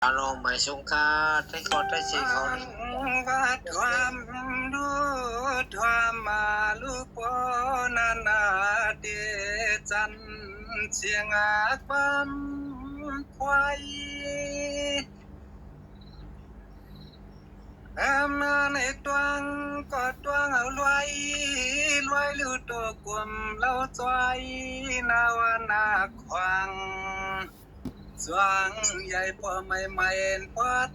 อารมณ์ไม่สงคาให้กอดได้สิเขาว่าความรู้ความมาลูกปอนานาเดจันเสียงอาความควายมาในตวงก็ตวงเอารวยลือตัวกลมเล่าจอยนาวนาขวางสว่างใหญ่พอไม่พัด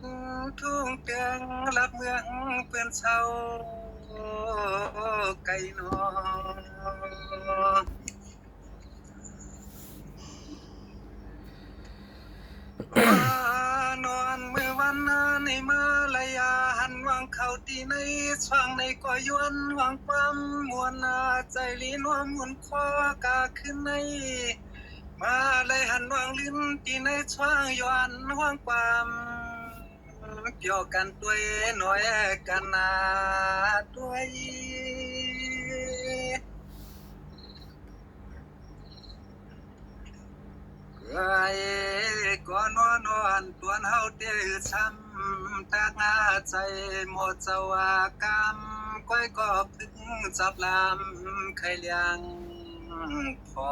ทุ่งเตียงรับเมืองเพื่อนเศร้าไก่นอนอนเมื่อวันในมาลายาหันวางเขาตีในช่างในก่อยวนวางความมวลใจลีนวมุนคอกาขึ้นในมาเลยหันวางลิ้นตีในช่างย้อนวางความเกี่ยวกันตัวหน่อยกันนาด้วยไอ้ก่อนนตัวเฮาเดือดช้ำตางาใจหมดสวากรรมก้อยก็พึ่งจับลำไข่เลี้ยงพอ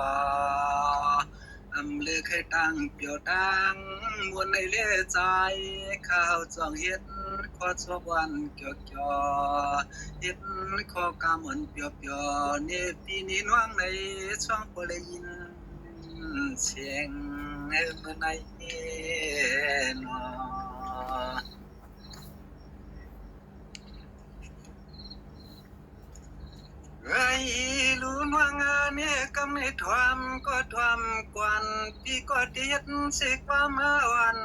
อำลือเคยตั้งเปียวดังมวนในเลี้ยใจข้าวจ้องเฮ็ดขอชอบวันเกี่ยวเฮ็ดขอกำมันเปียวเนี่ยปีนี้น้องในช่องบ่ได้ยินเสียงเมื่อในนอไอ้รู้ว่างานเนี่ยก็ไม่ทำก็ทำกวนปีก็เดียดสิความมาวัน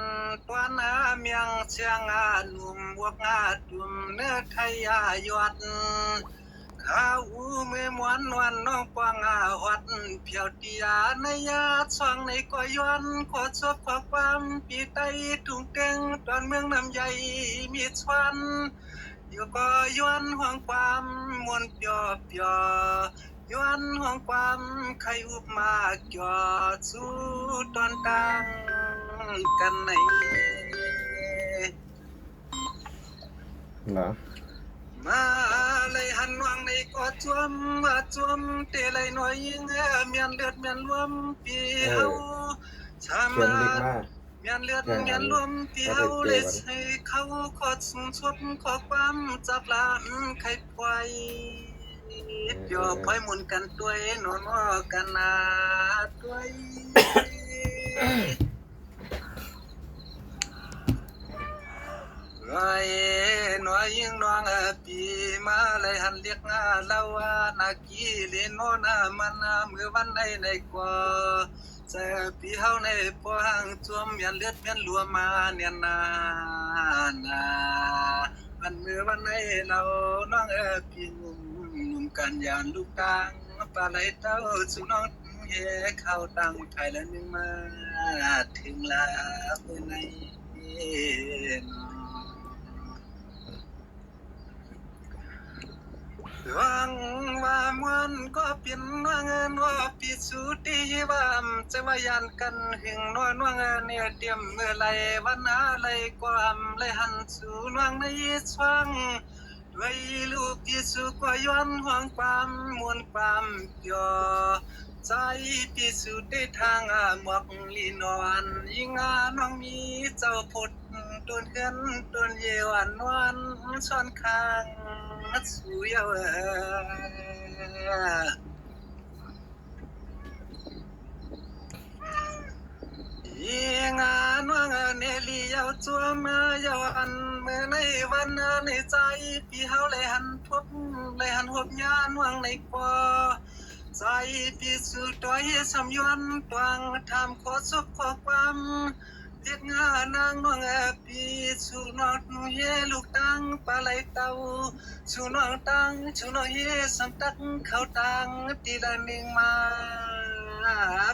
ตวนเมียงเชียงหนุ่มบวกตุ่มเนื้อไทยยอดข้าวมือมวนวันน้องกวางหอดเพียวเตียในยาช่องในก็ย้อนขอชอบขอความปีไตทุ่งเต็งตอนเมืองน้ำใหญ่มีชวนอยู่ก็ย้อนห่วงความมวนเปียวย้อนห่วงความใครอุบมาจอสู้ตอนตังกันในเหรอมาเลยหันวางในกอดจวมว่าจวมเตะเลยหน่อยยิงเมียนเลือดเมียนรวมปีเฮาชามาเมียนเลือดเมียนรวมปีเฮาเลยใช้เขาขอสุนชดขอความจับลานไข่ควายเดี๋ยวพอยหมุนกันตัวนอนกันนาตัวไอ้หน่วยยิงน้องปีมาเลยหันเรียกเล่าว่านากีเล่นโนนามันมือวันในกว่าใจปีเฮาในปวงจวมยันเลือดยันรัวมาเนี่ยนาวันมือวันในเราน้องปีหนุ่มกันยานลูกตังปลาไหลเต้าสุน้องเฮเข้าตังไทยแล้วนึงมาถึงลาเมื่อในหวังว่ามันก็เป็นว่าเงินว่าปิสุติว่ามจะมายันกันหึงนวลว่าเงินเนี่ยเตรียมเมื่อไรวันอะไรความเลยหันสู่นวงในช่วงด้วยลูกปิสุก็ย้อนห่วงความมวลความย่อใจปิสุได้ทางหมวกลีนอนยิงน้องมีเจ้าพดต้นเกินต้นเยวันวันช้อนคางสู่เยางานว่างานเนลีเยาจัวมาเยาอันเมื่อในวันในใจพี่เฮาเลยหันพบเลยหันหบยานวางในกว่าใจพี่สุดตัวเฮสำยวนตวงทำขอสุขขอความเรียกงานางน้องพี่สุน้องเฮลูกตังปลาไหลเต้าสุน้องตังสุน้องเฮสังตักเขาตังตีละหนึ่งมา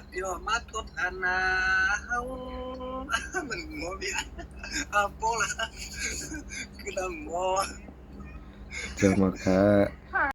เปียวมาทบกันนาเฮามันโมเบียโปละคือละโมเจอมาค่ะ